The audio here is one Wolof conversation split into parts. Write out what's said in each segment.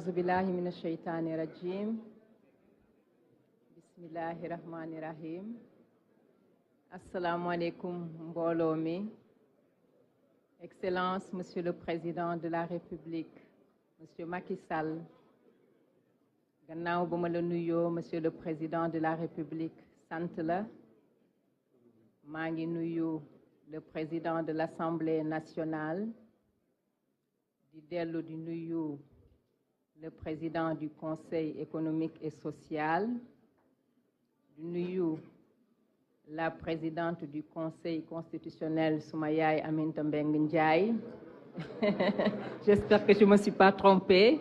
أعوذ بالله من الشيطان الرجيم بسم الله الرحمن الرحيم Assalamu alaikum mbooloo mi Excellence Monsieur le Président de la République Monsieur Macky Sall gannaaw ba ma la nuyoo Monsieur le Président de la République sant la maa ngi nuyu le Président de l'Assemblée nationale di dellu di nuyu le Président du Conseil économique et social di nuyu la présidente du Conseil constitutionnel suma yaay Aminata Mbengue Ndiaye j'espère que je ne me suis pas trompée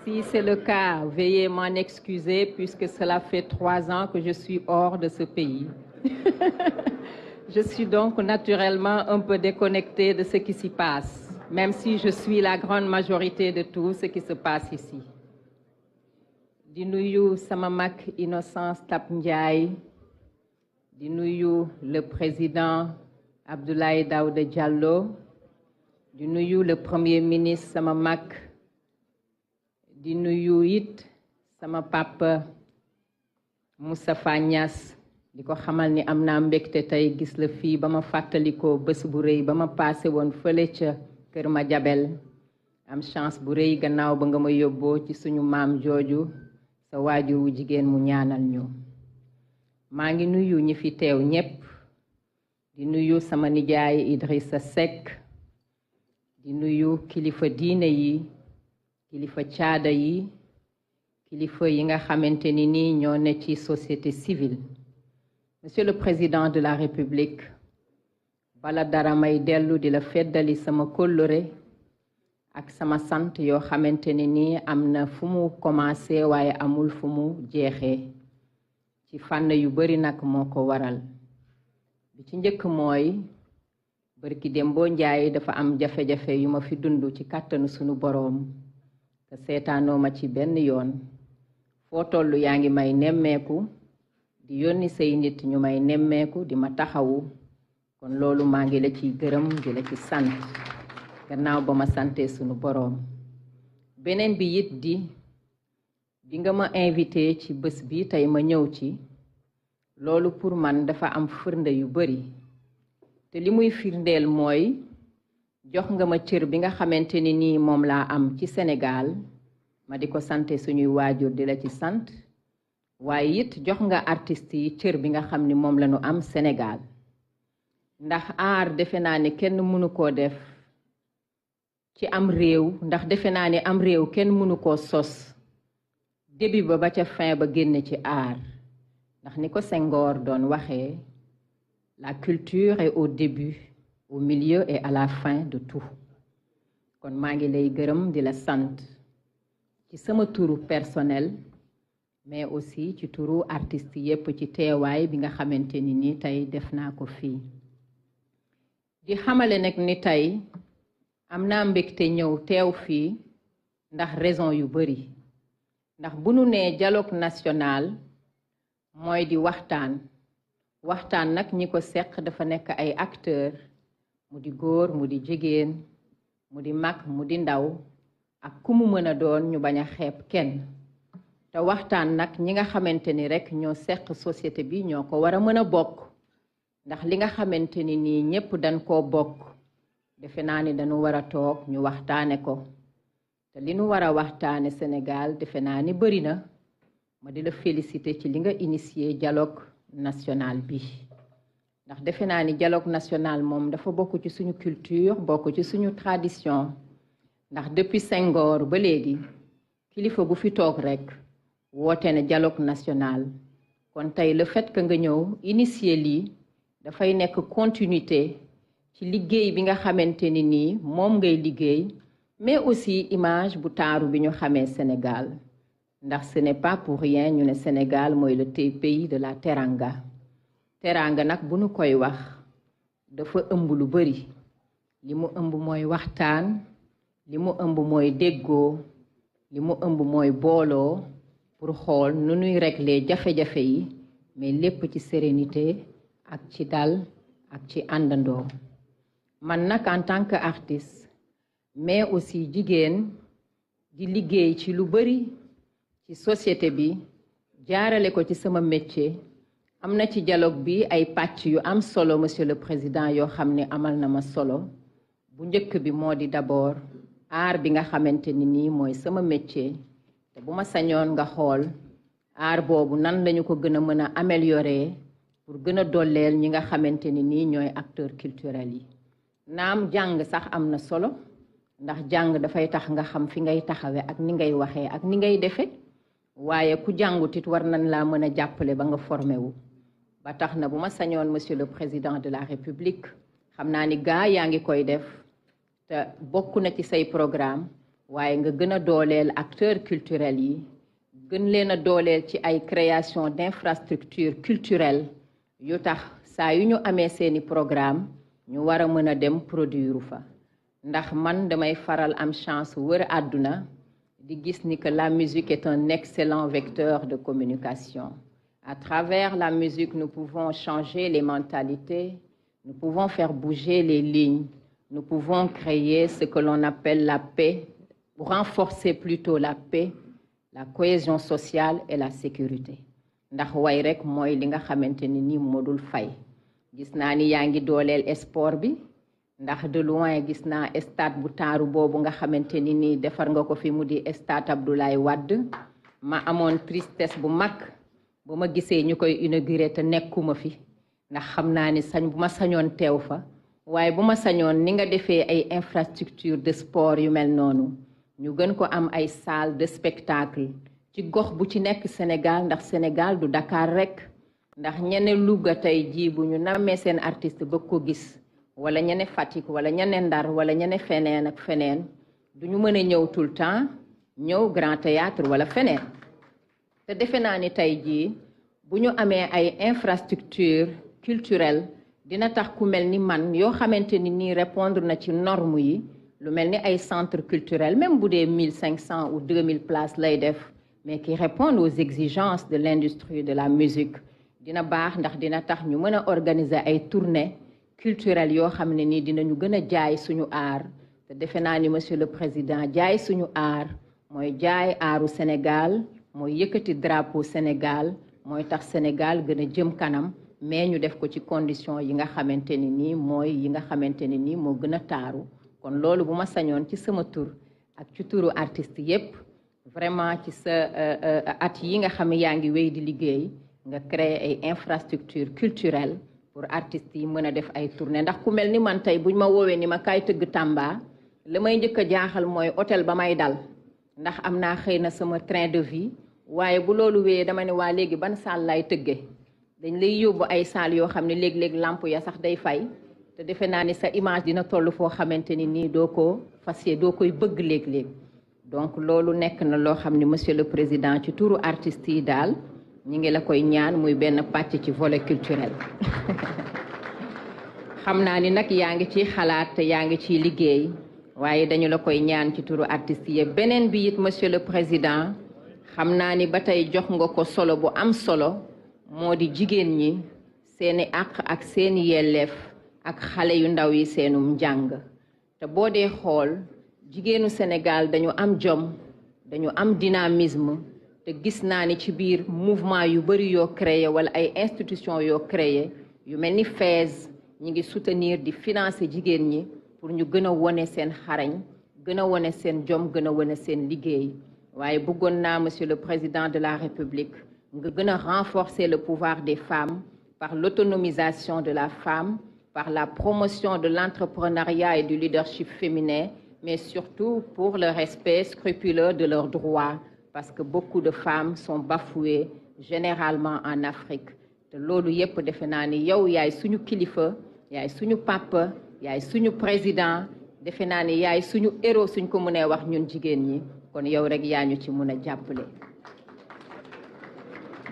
si c'est le cas veuillez m'en excuser puisque cela fait 3 ans que je suis hors de ce pays je suis donc naturellement un peu déconnectée de ce qui s'y passe même si je suis la grande majorité de tout ce qui se passe ici di nuyu sama mag Innocence Ntap Ndiaye di nuyu le président Abdoulaye Daouda Diallo di nuyu le premier ministre sama mag di nuyu it sama papa Moustapha Niass di ko xamal ni am naa mbégte tey gis la fii ba ma fàttalikoo bés bu rëy ba ma passé woon fële ca Kër Madiabel am chance bu rëy gannaaw ba nga ma yóbboo ci suñu maam jooju sa waajur wu jigéen mu ñaanal ñu maa ngi nuyu ñi fi teew ñépp di nuyu sama nijaay Idrissa Seck di nuyu kilifa diine yi kilifa caada yi kilifa yi nga xamante ni nii ñoo ne ci société civile Monsieur le Président de la République bala dara may dellu di la feddali sama kóllëre ak sama sant yoo xamante ni nii am na fu mu commencé waaye amul fu mu jeexee ci fànn yu bari nag moo ko waral bi ci njëkk mooy barki Dembo Njaay dafa am jafe-jafe yu ma fi dund ci kàttanu sunu boroom te seetaanoo ma ci benn yoon foo tollu yaa ngi may nemmeeku di yónni say nit ñu may nemmeeku di ma taxawu kon loolu maa ngi la ciy gërëm di la ci sant gannaaw ba ma sante sunu boroom beneen bi it bi nga ma invité ci bés bi tey ma ñëw ci loolu pour man dafa am firnde yu bari te li muy firndeel mooy jox nga ma cër bi nga xamante ni nii moom laa am ci Sénégal ma di ko sante suñuy waajur di la ci sant waaye it jox nga artistes yi cër bi nga xam ni moom la ñu am Sénégal ndax aar defe naa ni kenn mënu koo def ci am réew ndax defe naa ni am réew kenn mënu koo sos début ba ca fin ba génn ci aar ndax ni ko Senghor doon waxee la culture est au début au milieu et à la fin de tout kon maa ngi lay gërëm di la sant ci sama turu personnel mais aussi ci turu artiste yépp ci teewaay bi nga xamante ni nii tey def naa ko fii di xamale nag ni tey am naa mbégte ñëw teew fii ndax raison yu bari ndax bu nu nee dialogue national mooy di waxtaan nag ñi ko seq dafa nekk ay acteurs mu di góor mu di jigéen mu di mag mu di ndaw ak ku mu mën a doon ñu bañ a xeeb kenn te waxtaan nag ñi nga xamante ni rekk ñoo seq société bi ñoo ko war a mën a bokk ndax li nga xamante ni nii ñépp dañ koo bokk defe naa ni dañu war a toog ñu waxtaane ko te li nu war a waxtaane Sénégal defe naa ni bari na ma di la féliciter ci li nga initier dialogue national bi ndax defe naa ni dialogue national moom dafa bokk ci suñu culture bokk ci suñu tradition ndax depuis Senghor ba léegi kilifa bu fi toog rekk woote na dialogue national kon tey le fait que nga ñëw initier lii dafay nekk continuité ci liggéey bi nga xamante ni nii moom ngay liggéey mais aussi image bu taaru bi ñu xamee Sénégal ndax ce n'est pas pour rien ñu ne Sénégal mooy le pays de la teranga teranga nag bu ñu koy wax dafa ëmb lu bari li mu ëmb mooy waxtaan li mu ëmb mooy déggoo li mu ëmb mooy booloo pour xool nu ñuy régler jafe-jafe yi mais lépp ci sérénité ak ci dal ak ci àndandoo man nag en tant que artiste mais aussi jigéen di liggéey ci lu bari ci société bi jaarale ko ci sama métier am na ci dialogue bi ay pàcc yu am solo monsieur le président yoo xam ne amal na ma solo bu njëkk bi moo di d'abord art bi nga xamante ni nii mooy sama métier te bu ma sañoon nga xool art boobu nan lañu ko gën a mën a améliorer pour gën a dolleel ñi nga xamante ni nii ñooy acteurs culturels yi naam jàng sax am na solo ndax jàng dafay tax nga xam fi ngay taxawe ak ni ngay waxee ak ni ngay defe waaye ku jàngut it war nañ laa mën a jàppale ba nga formé wu ba tax na bu ma sañoon monsieur le président de la république xam naa ni gaa yaa ngi koy def te bokk na ci say programme waaye nga gën a dooleel acteurs culturels yi gën leen a dooleel ci ay création d'infrastructures culturelles yu tax saa yu ñu amee seeni programme ñu war a mën a dem produire fa ndax man damay faral am chance wër àdduna di gis ni que la musique est un excellent vecteur de communication. À travers la musique, nous pouvons changer les mentalités, nous pouvons faire bouger les lignes, nous pouvons créer ce que l'on appelle la paix, renforcer plutôt la paix, la cohésion sociale et la sécurité. ndax way rek mooy li nga xamante ni nii modul fay gis naa ni yaa ngi dooleel sport bi ndax de loin gis naa stade bu taaru boobu nga xamante ni nii defar nga ko fi mu di stade Abdoulaye Wade ma amoon tristesse bu mag bu ma gisee ñu koy inauguré te nekkuma fi ndax xam naa ni bu ma sañoon teew fa waaye bu ma sañoon ni nga defee ay infrastructure de sport yu mel noonu ñu gën ko am ay salle de spectacle ci gox bu ci nekk Sénégal ndax Sénégal du Dakar rek ndax ñene Louga tey jii bu ñu nammee seen artiste ba ko gis wala ñene Fatick wala ñene Ndar wala ñene feneen ak feneen du ñu mën a ñëw tout le temps ñëw Grand Théâtre wala feneen te defe naa ni tey jii bu ñu amee ay infrastructure culturelle dina tax ku mel ni man yoo xamante ni nii répondre na ci norme yi lu mel ni ay centre culturel même bu dee 1500 ou 2000 places lay def mais qui répondent aux exigences de l'industrie de la musique dina baax ndax dina tax ñu mën a organiser ay tournées culturelles yoo xam ne nii dinañu gën a jaay suñu art te defe naa ni monsieur le président jaay suñu art mooy jaay aaru Sénégal mooy yëkkati drapeau Sénégal mooy tax Sénégal gën a jëm kanam mais ñu def ko ci condition yi nga xamante ni nii mooy yi nga xamante ni nii moo gën a taaru kon loolu bu ma sañoon ci sama tur ak ci turu artiste yépp vraiment ci sa at yi nga xam ne yaa ngi wéy di liggéey nga créer ay infrastructures culturelles pour artistes yi mën a def ay tournées ndax ku mel ni man tey buñ ma woowee ni ma kaay tëgg Tamba la may njëkk a jaaxal mooy hôtel ba may dal ndax am naa xëy na sama train de vie waaye bu loolu wéyee dama ne waa léegi ban salle lay tëggee dañ lay yóbbu ay salle yoo xam ne léeg-léeg lampe ya sax day fay te defe naa ni sa image dina toll foo xamante ni nii doo ko fas doo koy bëgg léeg-léeg donc loolu nekk na loo xam ne monsieur le président ci turu artistes yi daal ñi ngi la koy ñaan muy benn pàcc ci volet culturel xam naa ni nag yaa ngi ciy xalaat te yaa ngi ciy liggéey waaye dañu la koy ñaan ci turu artistes yi beneen bi it monsieur le président xam naa ni ba tey jox nga ko solo bu am solo moo di jigéen ñi seeni àq ak seeni yelleef ak xale yu ndaw yi seenum njàng te boo dee xool jigéenu Sénégal dañu am jom dañu am dynamisme te gis naa ni ci biir mouvement yu bari yoo créé wala ay institutions yoo créé yu mel ni FAISE ñi ngi soutenir di financer jigéen ñi pour ñu gën a wone seen xarañ gën a wone seen jom gën a wone seen liggéey waaye bëggoon naa monsieur le président de la République nga gën a renforcer le pouvoir des femmes par l'autonomisation de la femme par la promotion de l'entrepreneuriat et du leadership féminin mais surtout pour le respect scrupuleux de leurs droits parce que beaucoup de femmes sont bafouées généralement en Afrique te loolu yépp defe naa ni yow yaay suñu kilifa yaay suñu papa yaay suñu président defe naa ni yaay suñu héros suñ ko mënee wax ñun jigéen ñi kon yow rek yaa ñu ci mën a jàppale.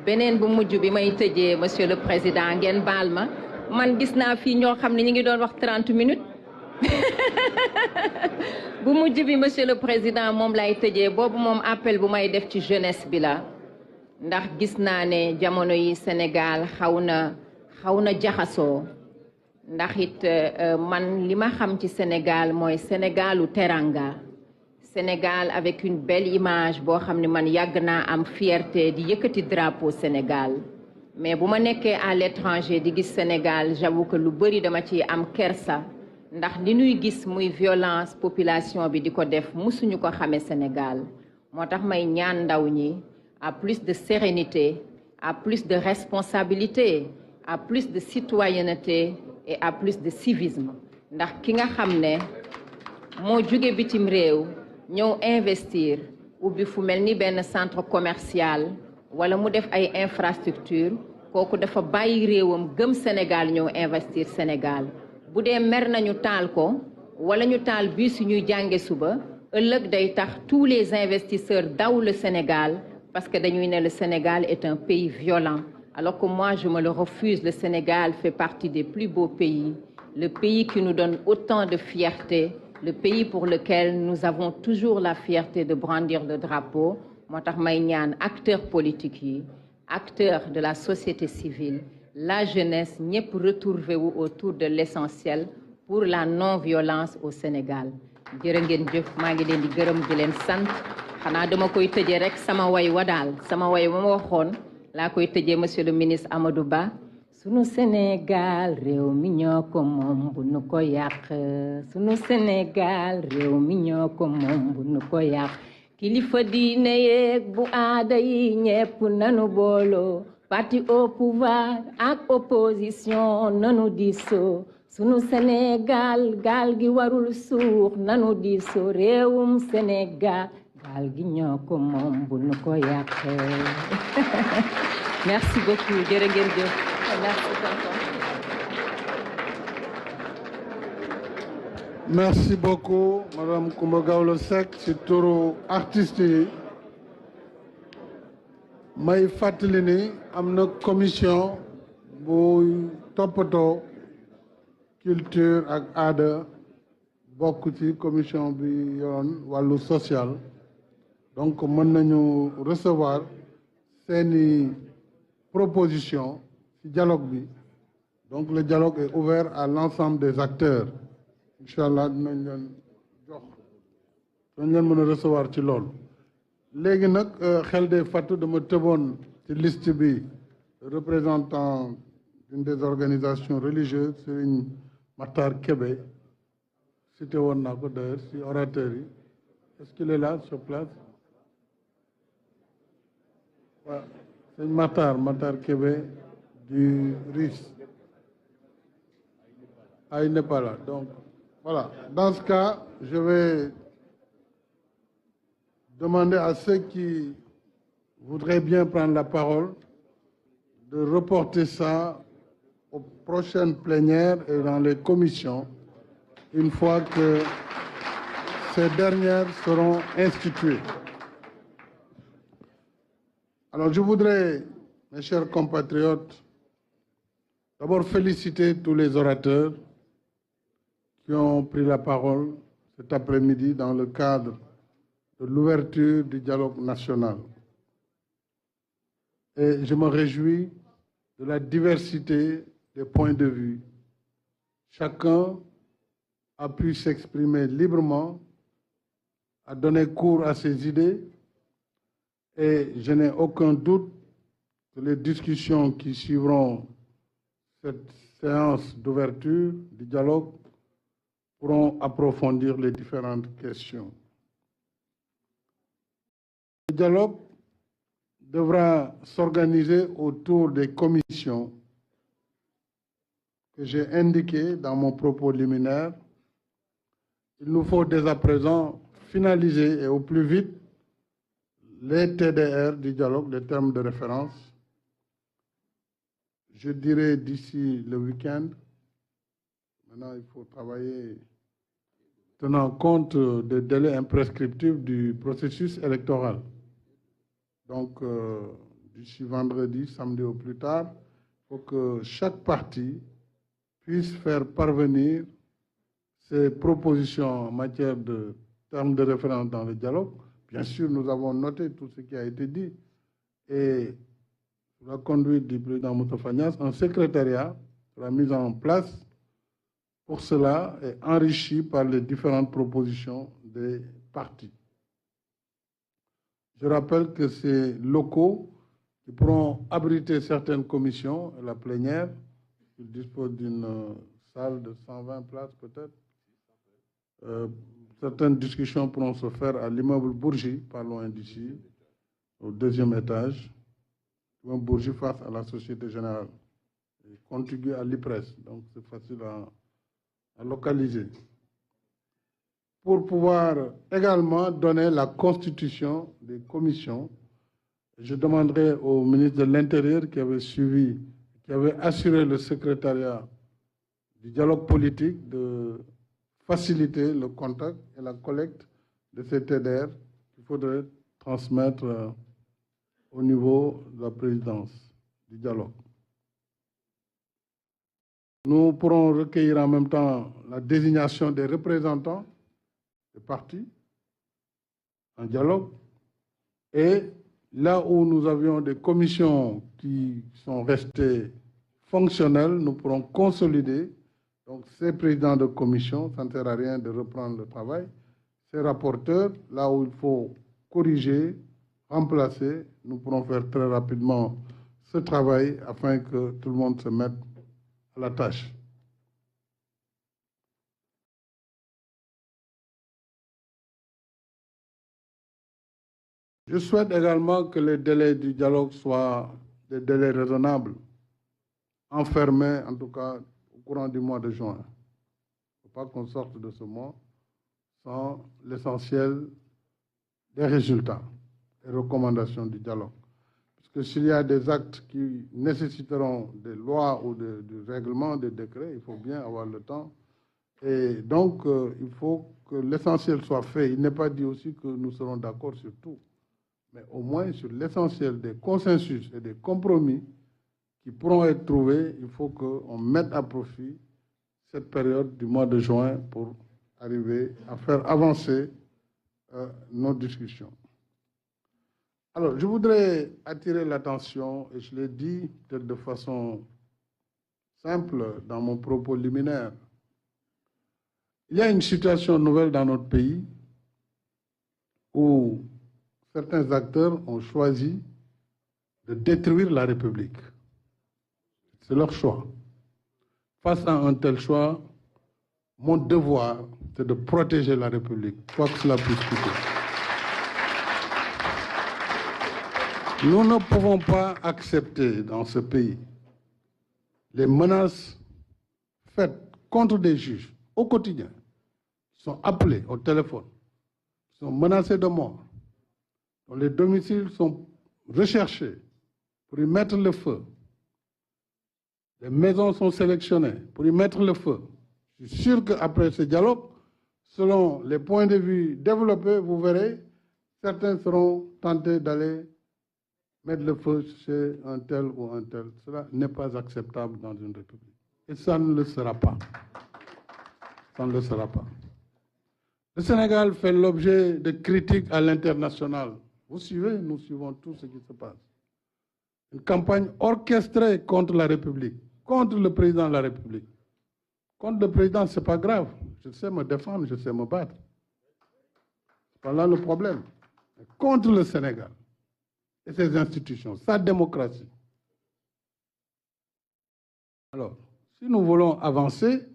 beneen bu mujj bi may tëjee monsieur le président ngeen baal ma man gis naa fii ñoo xam ne ñu ngi doon wax 30 minutes bu mujj bi monsieur le président moom lay tëjee boobu moom appel bu may def ci jeunesse bi la ndax gis naa ne jamono yi Sénégal xaw na jaxasoo ndax it man li ma xam ci Sénégal mooy Sénégalu teranga Sénégal avec une belle image boo xam ne man yàgg naa am fierté di yëkkati drapeau Sénégal mais bu ma nekkee à l'étranger di gis Sénégal j'avoue que lu bëri dama ci am kersa ndax li ñuy gis muy violence population bi di ko def musuñu ko xamee Sénégal moo tax may ñaan ndaw ñi à plus de sérénité à plus de responsabilité à plus de citoyenneté et à plus de civisme ndax ki nga xam ne moo jóge bitim réew ñëw investir ubbi fu mel ni benn centre commercial wala mu def ay infrastructure kooku dafa bàyyi réewam gëm Sénégal ñëw investir Sénégal bu dee mer nañu taal ko wala ñu taal bus ñuy jànge suba ëllëg day tax tous les investisseurs daw le Sénégal parce que dañuy ne le Sénégal est un pays violent alors que moi je me le refuse. Le Sénégal fait partie des plus beaux pays, le pays qui nous donne autant de fierté, le pays pour lequel nous avons toujours la fierté de brandir le drapeau. moo tax may ñaan acteurs politiques yi acteurs de la société civile la jeunesse ñëpp retrouver wu autour de l'essentiel pour la non-violence au Sénégal jërë ngeen jëf maa ngi leen di gërëm di leen sant xanaa dama koy tëjee rek sama way wa daal sama way wa ma waxoon laa koy tëjee monsieur le ministre Amadou Ba sunu Sénégal réew mi ñoo ko moom bu nu ko yàq sunu Sénégal réew mi ñoo ko moom bu nu ko yàq kilifa diine yeeg bu aada yi ñepp nanu booloo parti au pouvoir ak opposition nanu diisoo sunu Sénégal gaal gi warul suux nanu diisoo réewum Sénégal gaal gi ñoo ko moom bu nu ko yàqee. Merci beaucoup jërë ngeen jëf. Merci tonton. Merci beaucoup Madame Coumba Gawlo Seck ci turu artistes yi may fàttali ni am na commission bu toppatoo culture ak aada bokk ci commission bi yoon wàllu social donc mën nañu recevoir seeni proposition ci dialogue bi donc le dialogue est ouvert à l'ensemble des acteurs incha allah dinañ leen jox dinañ leen mën a recevoir ci loolu léegi nag xel de fàttu dama tëboon ci liste bi représentant d'une des organisations religieuses Serigne Matar Kébé cité woon naa ko d'ailleurs si orateurs yi est-ce qu'il est là sur place waaw Serigne Matar Kébé du RIS il n'est pas là donc voilà, dans ce cas, je vais demander à ceux qui voudraient bien prendre la parole de reporter ça aux prochaines plénières et dans les commissions, une fois que ces dernières seront instituées. Alors, je voudrais, mes chers compatriotes, d'abord féliciter tous les orateurs qui ont pris la parole cet après-midi dans le cadre de l'ouverture du dialogue national. Et je me réjouis de la diversité des points de vue. Chacun a pu s'exprimer librement, a donné cours à ses idées, et je n'ai aucun doute que les discussions qui suivront cette séance d'ouverture du dialogue pourront approfondir les différentes questions. Le dialogue devra s'organiser autour des commissions que j'ai indiquées dans mon propos liminaire. Il nous faut dès à présent finaliser et au plus vite les TDR du dialogue, les termes de référence. Je dirais d'ici le week-end. Maintenant, il faut travailler tenant compte des délais imprescriptibles du processus électoral. Donc, d'ici vendredi, samedi au plus tard, il faut que chaque parti puisse faire parvenir ses propositions en matière de termes de référence dans le dialogue. Bien sûr, nous avons noté tout ce qui a été dit. Et sous la conduite du président Moustapha Niasse, un secrétariat sera mis en place pour cela est enrichi par les différentes propositions des partis. Je rappelle que ces locaux qui pourront abriter certaines commissions, la plénière, ils disposent d'une salle de 120 places peut-être. Certaines discussions pourront se faire à l'immeuble Bourgie, pas loin d'ici, au 2e étage. L'immeuble Bourgie face à la Société Générale, contigu à l'IPRES, donc c'est facile à localiser. Pour pouvoir également donner la constitution des commissions, je demanderai au ministre de l'Intérieur qui avait assuré le secrétariat du dialogue politique de faciliter le contact et la collecte de ces TDR qu'il faudrait transmettre au niveau de la présidence du dialogue. Nous pourrons recueillir en même temps la désignation des représentants des partis en dialogue, et là où nous avions des commissions qui sont restées fonctionnelles, nous pourrons consolider. Donc ces présidents de commission, ça ne sert à rien de reprendre le travail. Ces rapporteurs, là où il faut corriger, remplacer, nous pourrons faire très rapidement ce travail afin que tout le monde se mette à la tâche. Je souhaite également que les délais du dialogue soient des délais raisonnables, enfermés en tout cas au courant du mois de juin. Il ne faut pas qu'on sorte de ce mois sans l'essentiel des résultats et recommandations du dialogue. Parce que s'il y a des actes qui nécessiteront des lois ou du règlement, des décrets, il faut bien avoir le temps. Et donc, il faut que l'essentiel soit fait. Il n'est pas dit aussi que nous serons d'accord sur tout, mais au moins sur l'essentiel des consensus et des compromis qui pourront être trouvés, il faut qu'on mette à profit cette période du mois de juin pour arriver à faire avancer nos discussions. Alors, je voudrais attirer l'attention, et je l'ai dit peut-être de façon simple dans mon propos liminaire. Il y a une situation nouvelle dans notre pays où certains acteurs ont choisi de détruire la République. C'est leur choix. Face à un tel choix, mon devoir, c'est de protéger la République, quoi que cela puisse coûter. Nous ne pouvons pas accepter dans ce pays les menaces faites contre des juges au quotidien, qui sont appelés au téléphone, qui sont menacés de mort, dont les domiciles sont recherchés pour y mettre le feu. Les maisons sont sélectionnées pour y mettre le feu. Je suis sûr qu'après ce dialogue, selon les points de vue développés, vous verrez, certains seront tentés d'aller mettre le feu chez un tel ou un tel. Cela n'est pas acceptable dans une république. Et ça ne le sera pas. Ça ne le sera pas. Le Sénégal fait l'objet de critiques à l'international. Vous suivez, nous suivons tout ce qui se passe. Une campagne orchestrée contre la République, contre le président de la République. Contre le président, ce n'est pas grave. Je sais me défendre, je sais me battre. Ce n'est pas là le problème. Mais contre le Sénégal et ses institutions, sa démocratie. Alors, si nous voulons avancer,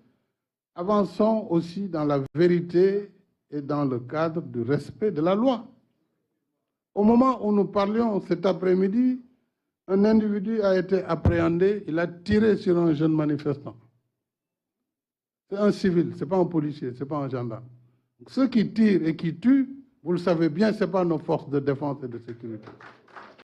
avançons aussi dans la vérité et dans le cadre du respect de la loi. Au moment où nous parlions cet après-midi, un individu a été appréhendé, il a tiré sur un jeune manifestant. C'est un civil, ce n'est pas un policier, ce n'est pas un gendarme. Donc, ceux qui tirent et qui tuent, vous le savez bien, ce n'est pas nos forces de défense et de sécurité.